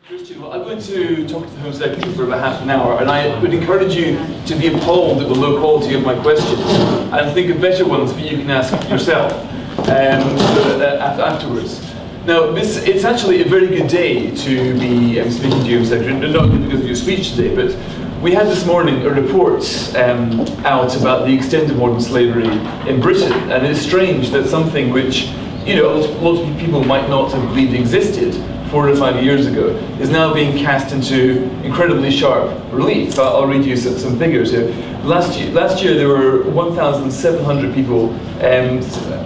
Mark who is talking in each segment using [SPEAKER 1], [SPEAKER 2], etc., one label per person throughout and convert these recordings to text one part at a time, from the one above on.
[SPEAKER 1] Christian, well, I'm going to talk to the Home Secretary for about half an hour, and I would encourage you to be appalled at the low quality of my questions and think of better ones that you can ask yourself afterwards. Now, it's actually a very good day to be speaking to you, Home Secretary, not because of your speech today, but we had this morning a report out about the extent of modern slavery in Britain, and it's strange that something which, you know, lots of people might not have believed existed 4 to 5 years ago is now being cast into incredibly sharp relief. I'll read you some figures here. Last year there were 1,700 people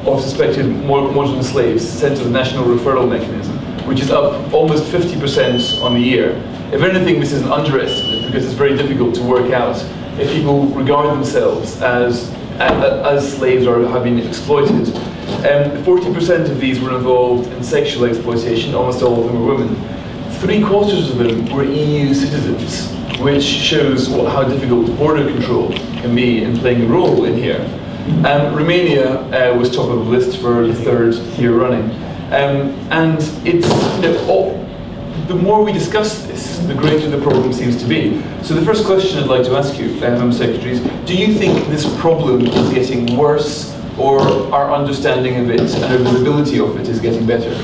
[SPEAKER 1] of suspected modern slaves sent to the National Referral Mechanism, which is up almost 50% on the year. If anything, this is an underestimate because it's very difficult to work out if people regard themselves as slaves or have been exploited. 40% of these were involved in sexual exploitation, almost all of them were women. 3/4 of them were EU citizens, which shows how difficult border control can be in playing a role in here. Romania was top of the list for the 3rd year running. And it's, the more we discuss this, the greater the problem seems to be. So the first question I'd like to ask you, Home Secretary, is do you think this problem is getting worse, or our understanding of it and our visibility of it is getting better?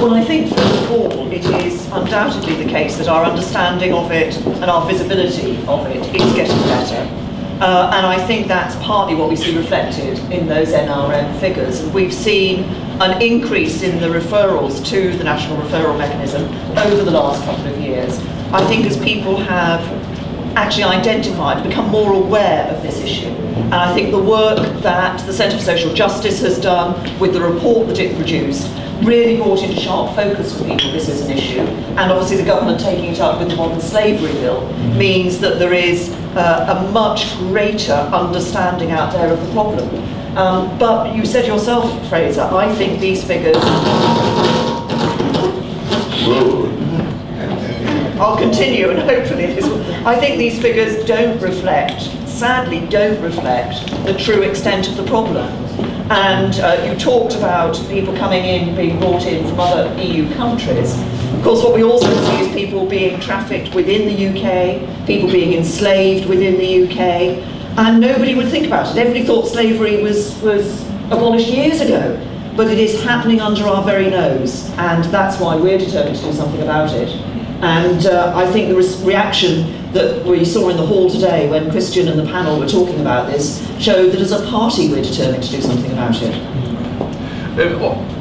[SPEAKER 2] Well, I think first of all it is undoubtedly the case that our understanding of it and our visibility of it is getting better. And I think that's partly what we see reflected in those NRM figures. And we've seen an increase in the referrals to the National Referral Mechanism over the last couple of years. I think as people have actually identified, become more aware of this issue. And I think the work that the Centre for Social Justice has done with the report that it produced really brought into sharp focus for people this is an issue. And obviously the government taking it up with the Modern Slavery Bill means that there is a much greater understanding out there of the problem. But you said yourself, Fraser, I think these figures... I'll continue and hopefully this will... I think these figures don't reflect, sadly don't reflect, the true extent of the problem. And you talked about people coming in, being brought in from other EU countries. Of course, what we also see is people being trafficked within the UK, people being enslaved within the UK, and nobody would think about it. Everybody thought slavery was abolished years ago, but it is happening under our very nose, and that's why we're determined to do something about it. And I think the reaction that we saw in the hall today when Christian and the panel were talking about this showed that as a party we're determined to do something about it.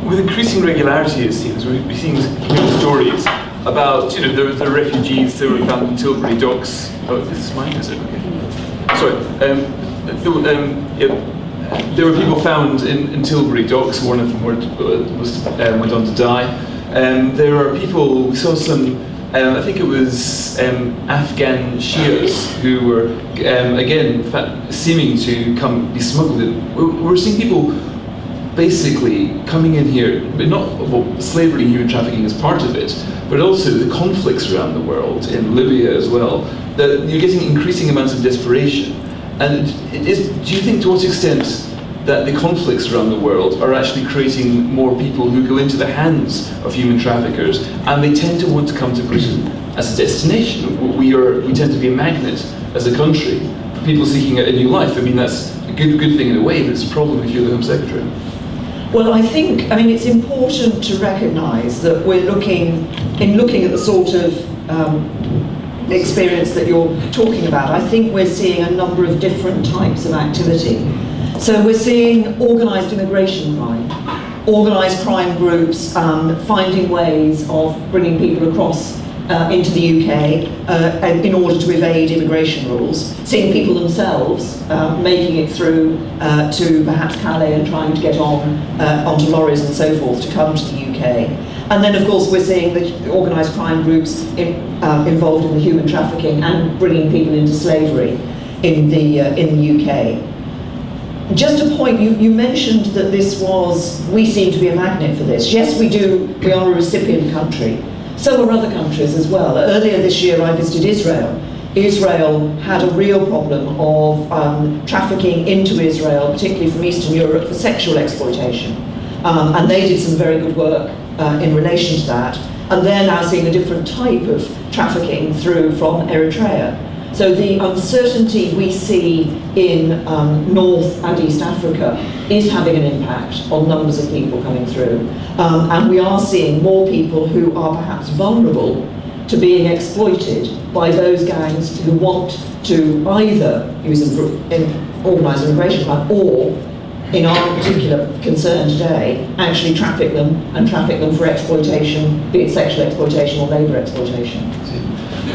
[SPEAKER 1] With increasing regularity, it seems, we're seeing stories about, you know, the refugees that were found in Tilbury docks. Oh, this is mine, is it? Okay. Sorry. There were people found in Tilbury docks. One of them went on to die. There are people, we saw some, I think it was Afghan Shias who were, again, seeming to be smuggled in. We're seeing people basically coming in here, but not, well, slavery and human trafficking is part of it, but also the conflicts around the world, in Libya as well, that you're getting increasing amounts of desperation. And do you think to what extent that the conflicts around the world are actually creating more people who go into the hands of human traffickers, and they tend to want to come to Britain as a destination? We tend to be a magnet as a country for people seeking a new life. I mean, that's a good thing in a way, but it's a problem if you're the Home Secretary.
[SPEAKER 2] Well, I think, it's important to recognise that we're looking at the sort of experience that you're talking about. I think we're seeing a number of different types of activity. So we're seeing organised immigration crime, organised crime groups finding ways of bringing people across into the UK in order to evade immigration rules, seeing people themselves making it through to perhaps Calais and trying to get onto lorries and so forth to come to the UK. And then of course we're seeing the organised crime groups involved in the human trafficking and bringing people into slavery in the UK. Just a point, you mentioned that we seem to be a magnet for this. Yes, we do, we are a recipient country. So are other countries as well. Earlier this year I visited Israel. Israel had a real problem of trafficking into Israel, particularly from Eastern Europe, for sexual exploitation. And they did some very good work in relation to that. And they're now seeing a different type of trafficking through from Eritrea. So the uncertainty we see in North and East Africa is having an impact on numbers of people coming through. And we are seeing more people who are perhaps vulnerable to being exploited by those gangs who want to either use them for organised immigration crime or, in our particular concern today, actually traffic them for exploitation, be it sexual exploitation or labour exploitation.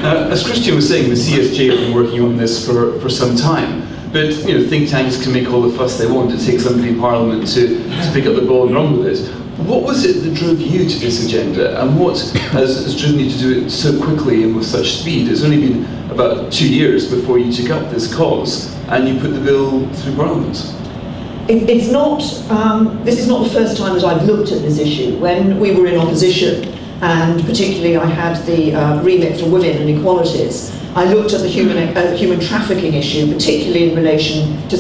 [SPEAKER 1] As Christian was saying, the CSJ have been working on this for some time, but think tanks can make all the fuss they want. It takes somebody in Parliament to pick up the ball and run with it. What was it that drove you to this agenda, and what has driven you to do it so quickly and with such speed? It's only been about 2 years before you took up this cause and you put the bill through Parliament.
[SPEAKER 2] It's not, this is not the first time that I've looked at this issue. When we were in opposition, and particularly I had the remit for women and equalities, I looked at the human trafficking issue, particularly in relation to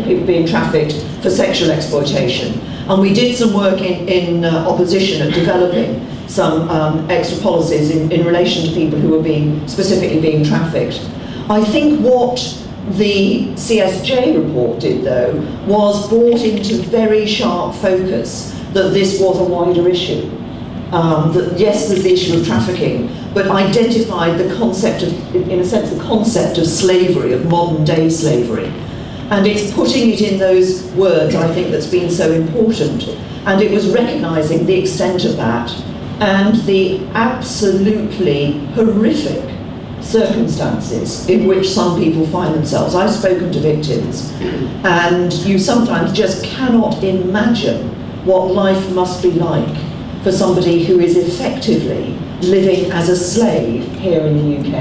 [SPEAKER 2] people being trafficked for sexual exploitation. And we did some work in opposition at developing some extra policies in relation to people who were specifically being trafficked. I think what the CSJ report did, though, was brought into very sharp focus that this was a wider issue. That yes, there's the issue of trafficking, but identified the concept of, in a sense, the concept of slavery, of modern day slavery. And it's putting it in those words, I think, that's been so important. And it was recognising the extent of that and the absolutely horrific circumstances in which some people find themselves. I've spoken to victims, and you sometimes just cannot imagine what life must be like for somebody who is effectively living as a slave here in the UK.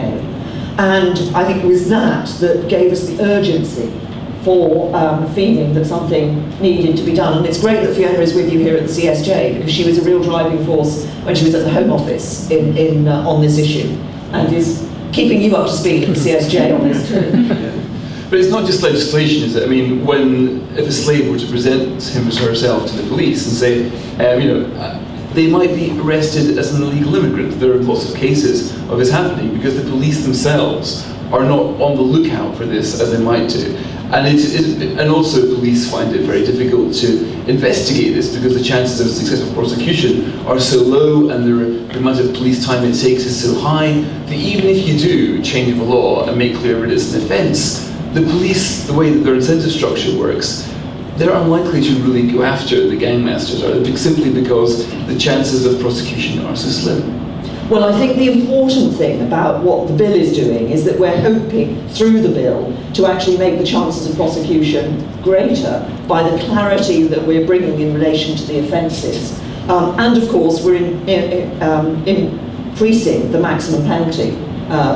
[SPEAKER 2] And I think it was that gave us the urgency for feeling that something needed to be done. And it's great that Fiona is with you here at the CSJ, because she was a real driving force when she was at the Home Office on this issue, and is keeping you up to speed at the CSJ on this too.
[SPEAKER 1] Yeah. But it's not just legislation, is it? I mean, if a slave were to present him or herself to the police and say, they might be arrested as an illegal immigrant. There are lots of cases of this happening because the police themselves are not on the lookout for this as they might do. And also police find it very difficult to investigate this because the chances of successful prosecution are so low, and the amount of police time it takes is so high that even if you do change the law and make clear it is an offence, the police, the way that their incentive structure works, they're unlikely to really go after the gangmasters, simply because the chances of prosecution are so slim.
[SPEAKER 2] Well, I think the important thing about what the bill is doing is that we're hoping through the bill to actually make the chances of prosecution greater by the clarity that we're bringing in relation to the offences. And of course, we're increasing the maximum penalty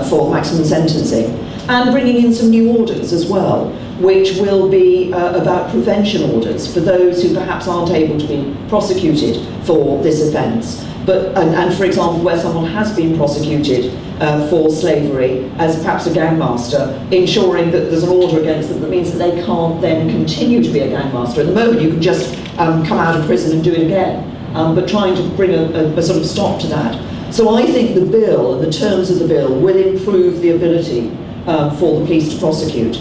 [SPEAKER 2] for maximum sentencing, and bringing in some new orders as well, which will be about prevention orders for those who perhaps aren't able to be prosecuted for this offence. And for example, where someone has been prosecuted for slavery as perhaps a gangmaster, ensuring that there's an order against them that means that they can't then continue to be a gangmaster. At the moment, you can just come out of prison and do it again, but trying to bring a sort of stop to that. So I think the bill and the terms of the bill will improve the ability for the police to prosecute.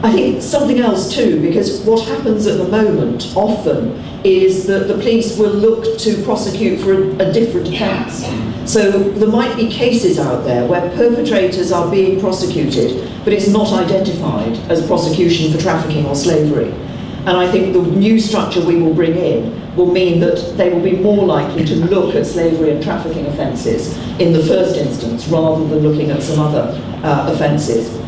[SPEAKER 2] I think something else too, because what happens at the moment often is that the police will look to prosecute for a different offence. So there might be cases out there where perpetrators are being prosecuted, but it's not identified as prosecution for trafficking or slavery. And I think the new structure we will bring in will mean that they will be more likely to look at slavery and trafficking offences in the first instance, rather than looking at some other offences.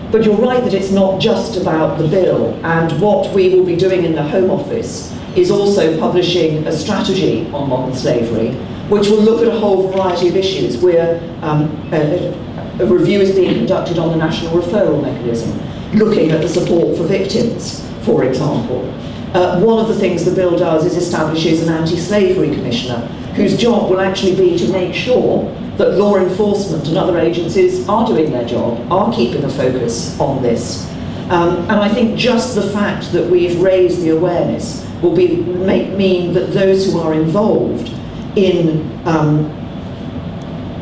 [SPEAKER 2] But you're right that it's not just about the bill, and what we will be doing in the Home Office is also publishing a strategy on modern slavery, which will look at a whole variety of issues, where a review is being conducted on the national referral mechanism, looking at the support for victims, for example. One of the things the bill does is establishes an anti-slavery commissioner, whose job will actually be to make sure that law enforcement and other agencies are doing their job, are keeping a focus on this. And I think just the fact that we've raised the awareness will mean that those who are involved in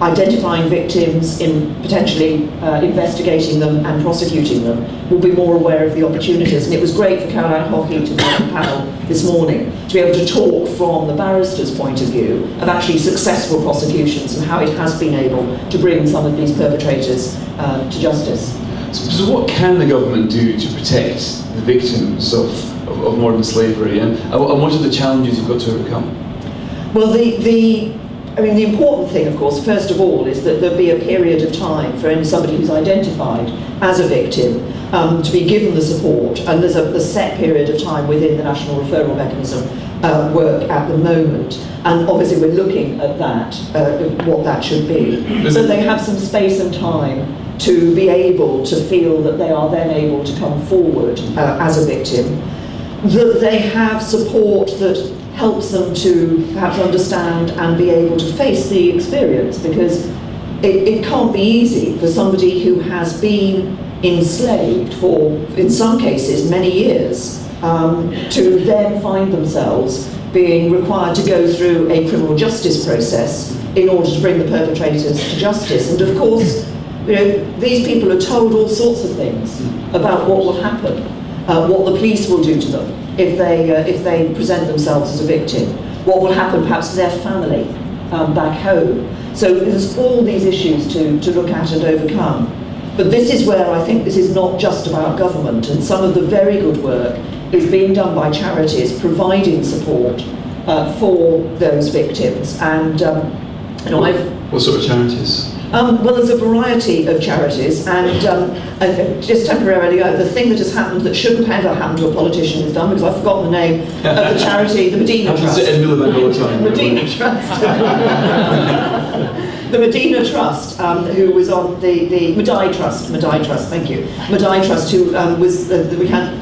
[SPEAKER 2] identifying victims, in potentially investigating them and prosecuting them, will be more aware of the opportunities. And it was great for Caroline Hockey to be on the panel this morning to be able to talk from the barrister's point of view of actually successful prosecutions and how it has been able to bring some of these perpetrators to justice.
[SPEAKER 1] So what can the government do to protect the victims of modern slavery, and what are the challenges you've got to overcome?
[SPEAKER 2] Well, the important thing, of course, first of all, is that there'll be a period of time for somebody who's identified as a victim to be given the support, and there's a set period of time within the National Referral Mechanism work at the moment, and obviously we're looking at that, what that should be. So they have some space and time to be able to feel that they are then able to come forward as a victim, that they have support that helps them to perhaps understand and be able to face the experience, because it can't be easy for somebody who has been enslaved for, in some cases, many years, to then find themselves being required to go through a criminal justice process in order to bring the perpetrators to justice. And of course, these people are told all sorts of things about what will happen, what the police will do to them if they present themselves as a victim, what will happen perhaps to their family back home. So there's all these issues to look at and overcome. But this is where I think this is not just about government, and some of the very good work is being done by charities providing support for those victims. And
[SPEAKER 1] what sort of charities?
[SPEAKER 2] Well, there's a variety of charities, and just temporarily, the thing that has happened that shouldn't ever happen to a politician is done, because I've forgotten the name of the charity, the Medina Trust. Medina Trust. The Medina Trust, who was on the Madai Trust, thank you. Madai Trust, who was, we had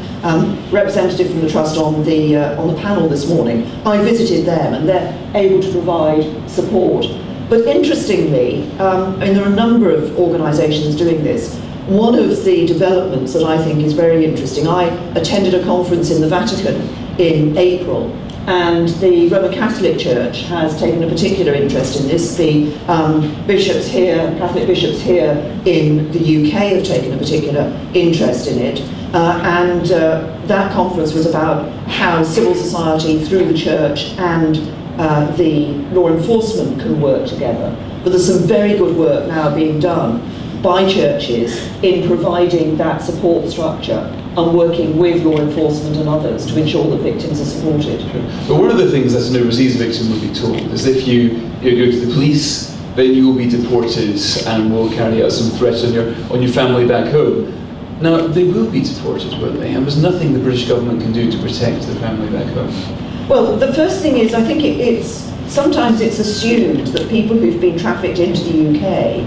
[SPEAKER 2] representative from the Trust on the panel this morning. I visited them, and they're able to provide support. But interestingly, there are a number of organisations doing this. One of the developments that I think is very interesting, I attended a conference in the Vatican in April, and the Roman Catholic Church has taken a particular interest in this. The bishops here, Catholic bishops here in the UK have taken a particular interest in it. And that conference was about how civil society through the church and the law enforcement can work together. But there's some very good work now being done by churches in providing that support structure and working with law enforcement and others to ensure that victims are supported.
[SPEAKER 1] But one of the things that an overseas victim would be told is if you go to the police, then you will be deported and will carry out some threats on your family back home. Now, they will be deported, won't they? And there's nothing the British government can do to protect the family back home.
[SPEAKER 2] Well, the first thing is, I think sometimes it's assumed that people who've been trafficked into the UK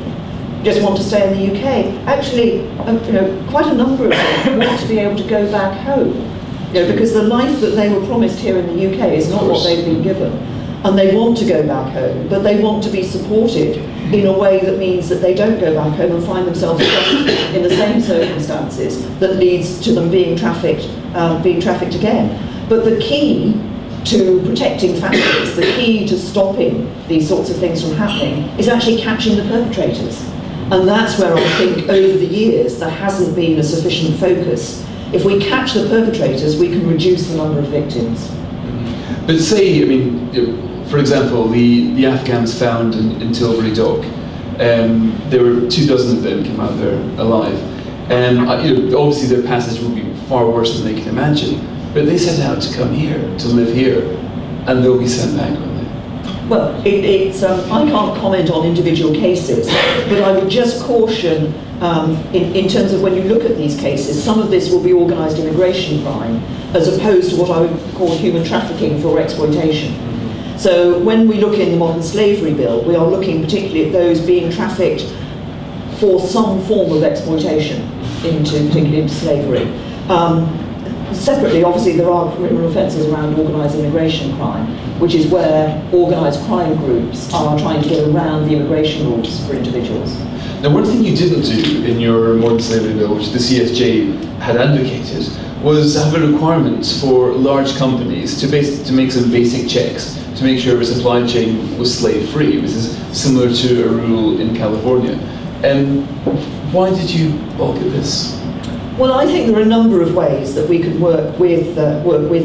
[SPEAKER 2] just want to stay in the UK. Actually, quite a number of them want to be able to go back home, because the life that they were promised here in the UK is not what they've been given. And they want to go back home, but they want to be supported in a way that means that they don't go back home and find themselves in the same circumstances that leads to them being trafficked again. But the key to protecting families, the key to stopping these sorts of things from happening, is actually catching the perpetrators. And that's where I think over the years there hasn't been a sufficient focus. If we catch the perpetrators, we can reduce the number of victims.
[SPEAKER 1] But say, for example, the Afghans found in Tilbury Dock, there were 24 of them came out there alive. Obviously their passage will be far worse than they can imagine. But they set out to come here, to live here, and they'll be sent back, won't they?
[SPEAKER 2] Well, I can't comment on individual cases, but I would just caution in terms of when you look at these cases, some of this will be organised immigration crime, as opposed to what I would call human trafficking for exploitation. So when we look in the modern slavery bill, we are looking particularly at those being trafficked for some form of exploitation, particularly into slavery. Separately, obviously, there are criminal offences around organised immigration crime, which is where organised crime groups are trying to get around the immigration rules for individuals.
[SPEAKER 1] Now, one thing you didn't do in your modern slavery bill, which the CSJ had advocated, was have a requirement for large companies to make some basic checks to make sure the supply chain was slave-free. This is similar to a rule in California. Why did you balk at this?
[SPEAKER 2] Well, I think there are a number of ways that we can work with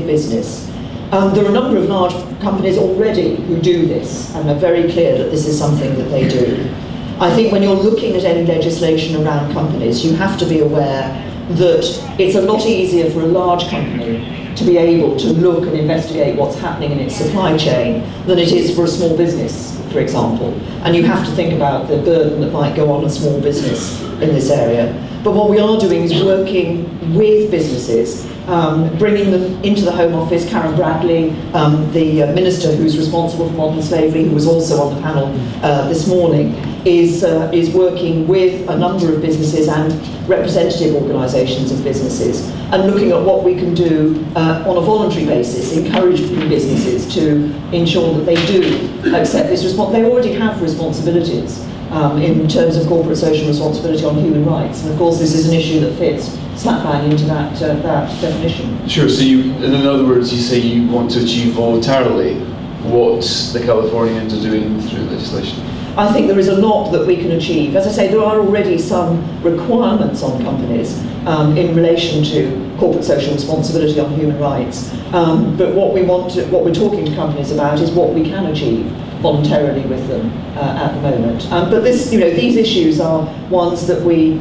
[SPEAKER 2] business. There are a number of large companies already who do this, and are very clear that this is something that they do. I think when you're looking at any legislation around companies, you have to be aware that it's a lot easier for a large company to be able to look and investigate what's happening in its supply chain than it is for a small business, for example. And you have to think about the burden that might go on a small business in this area. But what we are doing is working with businesses, bringing them into the Home Office. Karen Bradley, the minister who's responsible for modern slavery, who was also on the panel this morning, is working with a number of businesses and representative organisations of businesses, and looking at what we can do on a voluntary basis, encouraging businesses to ensure that they do accept this responsibility. They already have responsibilities in terms of corporate social responsibility on human rights, and of course this is an issue that fits slap bang into that definition.
[SPEAKER 1] Sure, so in other words, you say you want to achieve voluntarily what the Californians are doing through legislation.
[SPEAKER 2] I think there is a lot that we can achieve. As I say, there are already some requirements on companies in relation to corporate social responsibility on human rights. But what we're talking to companies about is what we can achieve voluntarily with them at the moment. But these issues are ones that we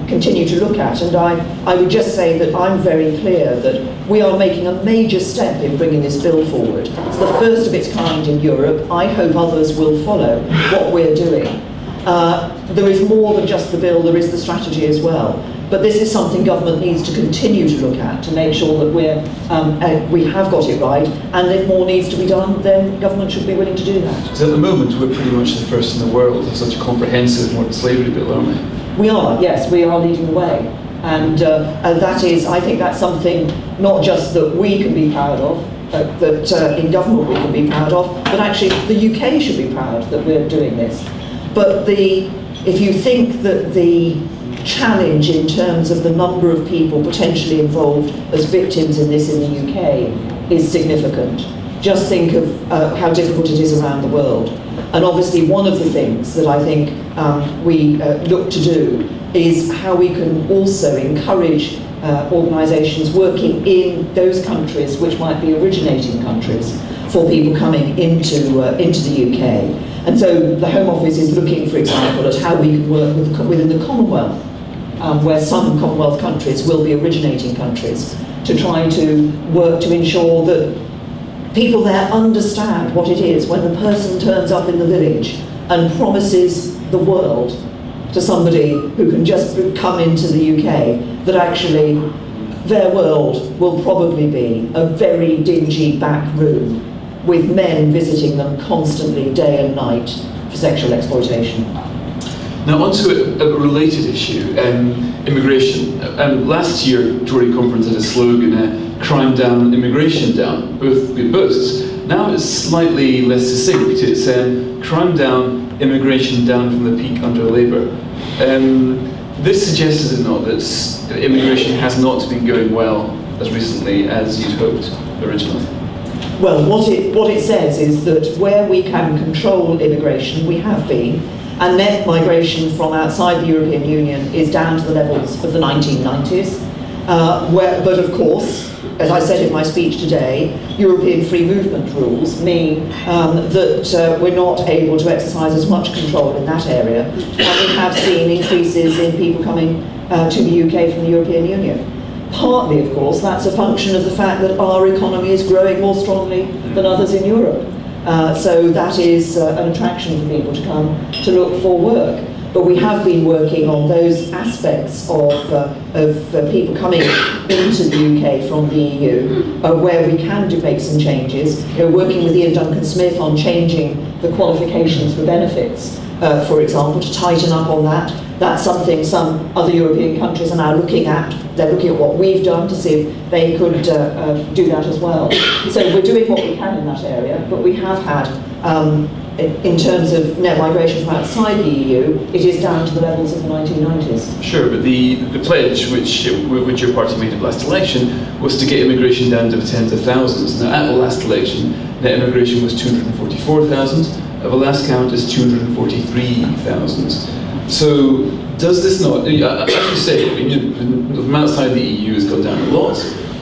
[SPEAKER 2] continue to look at, and I would just say that I'm very clear that we are making a major step in bringing this bill forward. It's the first of its kind in Europe. I hope others will follow what we're doing. There is more than just the bill, there is the strategy as well. But this is something government needs to continue to look at to make sure that we have got it right, and if more needs to be done, then government should be willing to do that.
[SPEAKER 1] So at the moment, we're pretty much the first in the world with such a comprehensive modern slavery bill, aren't we?
[SPEAKER 2] We are, yes, we are leading the way. And that is, I think that's something not just that we can be proud of, that in government we can be proud of, but actually the UK should be proud that we're doing this. But if you think that the challenge in terms of the number of people potentially involved as victims in this in the UK is significant, just think of how difficult it is around the world. And obviously one of the things that I think we look to do is how we can also encourage organisations working in those countries which might be originating countries for people coming into the UK. And so the Home Office is looking, for example, at how we can work within the Commonwealth, where some Commonwealth countries will be originating countries, to try to work to ensure that people there understand what it is when the person turns up in the village and promises the world to somebody who can just come into the UK, that actually their world will probably be a very dingy back room with men visiting them constantly day and night for sexual exploitation.
[SPEAKER 1] Now onto a related issue, immigration. Last year, Tory conference had a slogan, crime down, immigration down, both good boasts. Now it's slightly less succinct. It's crime down, immigration down from the peak under Labour. This suggests, is it not, that immigration has not been going well as recently as you'd hoped originally?
[SPEAKER 2] Well, what it says is that where we can control immigration, we have been, and net migration from outside the European Union is down to the levels of the 1990s. But of course, as I said in my speech today, European free movement rules mean that we're not able to exercise as much control in that area, and we have seen increases in people coming to the UK from the European Union. Partly, of course, that's a function of the fact that our economy is growing more strongly than others in Europe. So that is an attraction for people to come to look for work. But we have been working on those aspects of people coming into the UK from the EU, where we can make some changes. We're working with Ian Duncan Smith on changing the qualifications for benefits for example, to tighten up on that. That's something some other European countries are now looking at. They're looking at what we've done to see if they could do that as well. So we're doing what we can in that area, but we have had, in terms of net migration from outside the EU, it is down to the levels of the 1990s.
[SPEAKER 1] Sure, but the pledge which your party made at last election was to get immigration down to tens of thousands. Now, at the last election, net immigration was 244,000. At the last count, is 243,000. So, does this not, as you say, I mean, from outside the EU has gone down a lot,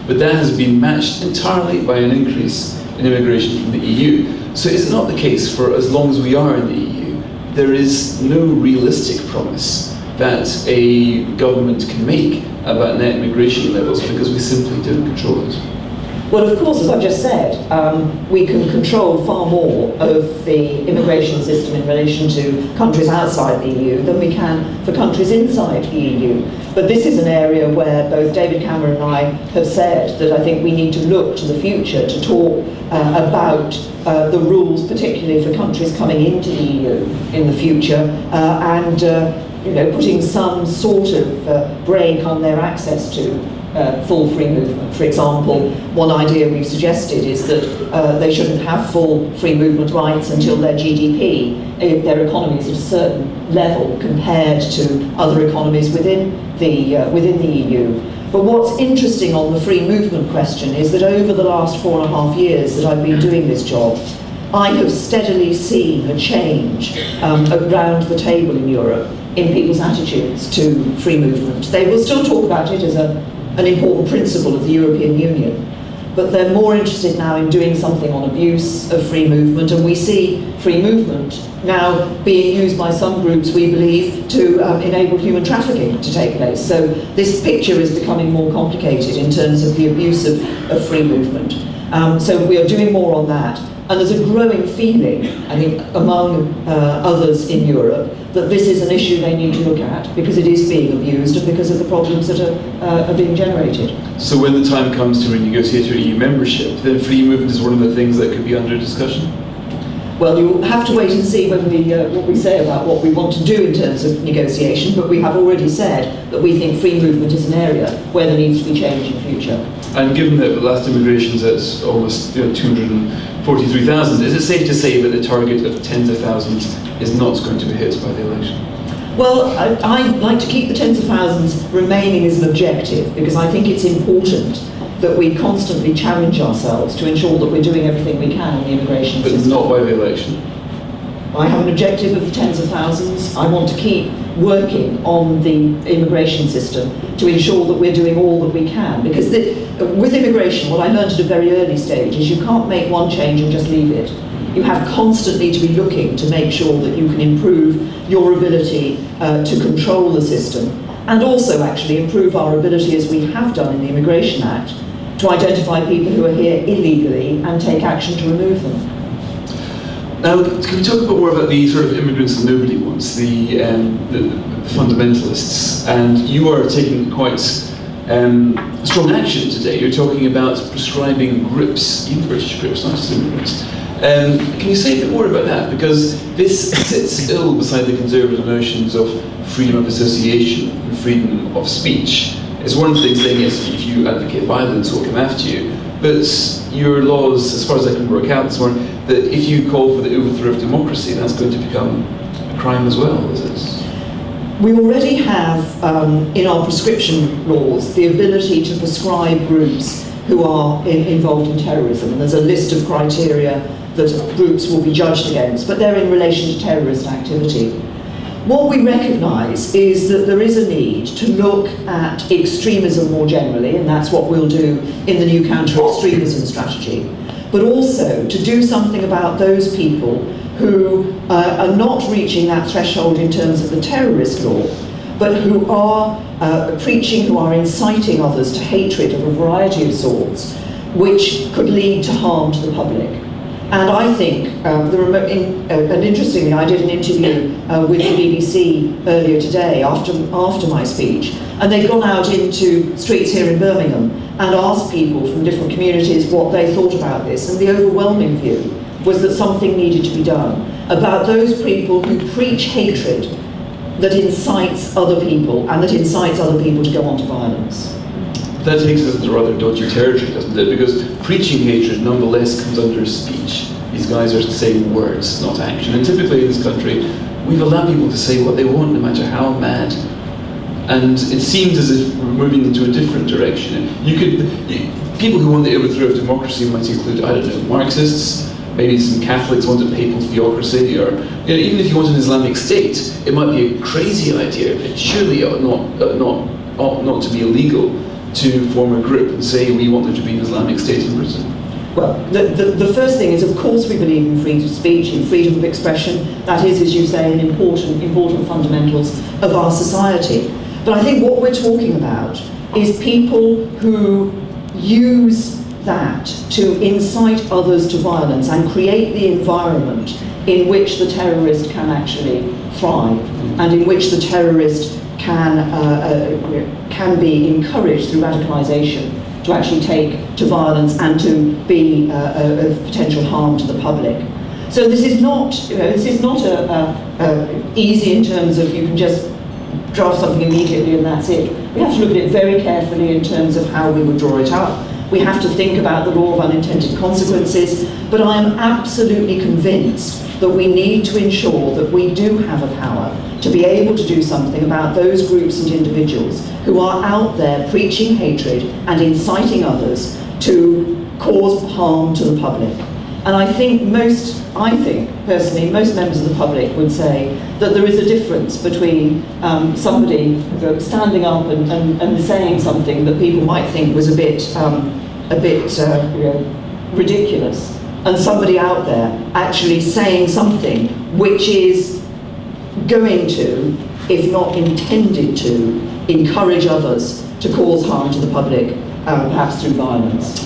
[SPEAKER 1] but that has been matched entirely by an increase in immigration from the EU. So is it not the case for as long as we are in the EU, there is no realistic promise that a government can make about net immigration levels because we simply don't control it?
[SPEAKER 2] Well, of course, as I've just said, we can control far more of the immigration system in relation to countries outside the EU than we can for countries inside the EU. But this is an area where both David Cameron and I have said that I think we need to look to the future to talk about the rules, particularly for countries coming into the EU in the future, and putting some sort of brake on their access to full free movement. For example, one idea we've suggested is that they shouldn't have full free movement rights until their GDP, their economy is at a certain level compared to other economies within the EU. But what's interesting on the free movement question is that over the last 4.5 years that I've been doing this job, I have steadily seen a change around the table in Europe in people's attitudes to free movement. They will still talk about it as an important principle of the European Union, but they're more interested now in doing something on abuse of free movement, and we see free movement now being used by some groups, we believe, to enable human trafficking to take place. So this picture is becoming more complicated in terms of the abuse of free movement. So we are doing more on that. And there's a growing feeling, I think, among others in Europe, that this is an issue they need to look at because it is being abused and because of the problems that are being generated.
[SPEAKER 1] So when the time comes to renegotiate your EU membership, then free movement is one of the things that could be under discussion?
[SPEAKER 2] Well, you'll have to wait and see when what we say about what we want to do in terms of negotiation, but we have already said that we think free movement is an area where there needs to be change in future.
[SPEAKER 1] And given that the last immigration's at almost 243,000, is it safe to say that the target of tens of thousands is not going to be hit by the election?
[SPEAKER 2] Well, I'd like to keep the tens of thousands remaining as an objective because I think it's important that we constantly challenge ourselves to ensure that we're doing everything we can in the immigration system.
[SPEAKER 1] But not by the election?
[SPEAKER 2] I have an objective of the tens of thousands. I want to keep working on the immigration system to ensure that we're doing all that we can. Because with immigration, what I learned at a very early stage is you can't make one change and just leave it. You have constantly to be looking to make sure that you can improve your ability to control the system, and also actually improve our ability, as we have done in the Immigration Act, to identify people who are here illegally and take action to remove them.
[SPEAKER 1] Now, can we talk a bit more about the sort of immigrants that nobody wants, the fundamentalists? And you are taking quite strong action today. You're talking about prescribing groups, even British groups, not just immigrants. Can you say a bit more about that? Because this sits ill beside the conservative notions of freedom of association and freedom of speech. It's one thing saying, yes, if you advocate violence, we'll come after you. But your laws, as far as I can work out this morning, that if you call for the overthrow of democracy, that's going to become a crime as well, is it?
[SPEAKER 2] We already have, in our prescription laws, the ability to prescribe groups who are involved in terrorism. And there's a list of criteria that groups will be judged against, but they're in relation to terrorist activity. What we recognise is that there is a need to look at extremism more generally, and that's what we'll do in the new counter-extremism strategy, but also to do something about those people who are not reaching that threshold in terms of the terrorist law, but who are preaching, who are inciting others to hatred of a variety of sorts, which could lead to harm to the public. And I think, and interestingly, I did an interview with the BBC earlier today after my speech, and they'd gone out into streets here in Birmingham and asked people from different communities what they thought about this, and the overwhelming view was that something needed to be done. about those people who preach hatred that incites other people and that incites other people to go on to violence.
[SPEAKER 1] That takes us into rather dodgy territory, doesn't it? Because preaching hatred nonetheless comes under speech. These guys are saying words, not action. And typically in this country, we've allowed people to say what they want, no matter how mad. And it seems as if we're moving into a different direction. People who want the overthrow of democracy might include, I don't know, Marxists, maybe some Catholics want a papal theocracy, or even if you want an Islamic state, it might be a crazy idea, but surely it ought not to be illegal to form a group and say we want there to be an Islamic state in Britain.
[SPEAKER 2] Well, the first thing is, of course, we believe in freedom of speech, in freedom of expression. That is, as you say, an important fundamentals of our society. But I think what we're talking about is people who use that to incite others to violence and create the environment in which the terrorist can actually thrive, and in which the terrorist can be encouraged through radicalisation to actually take to violence and to be of potential harm to the public. So this is not easy in terms of you can just draft something immediately and that's it. We have to look at it very carefully in terms of how we would draw it up. We have to think about the law of unintended consequences, but I am absolutely convinced that we need to ensure that we do have a power to be able to do something about those groups and individuals who are out there preaching hatred and inciting others to cause harm to the public. And I think personally, most members of the public would say that there is a difference between somebody standing up and saying something that people might think was a bit ridiculous, and somebody out there actually saying something which is going to, if not intended to, encourage others to cause harm to the public, perhaps through violence.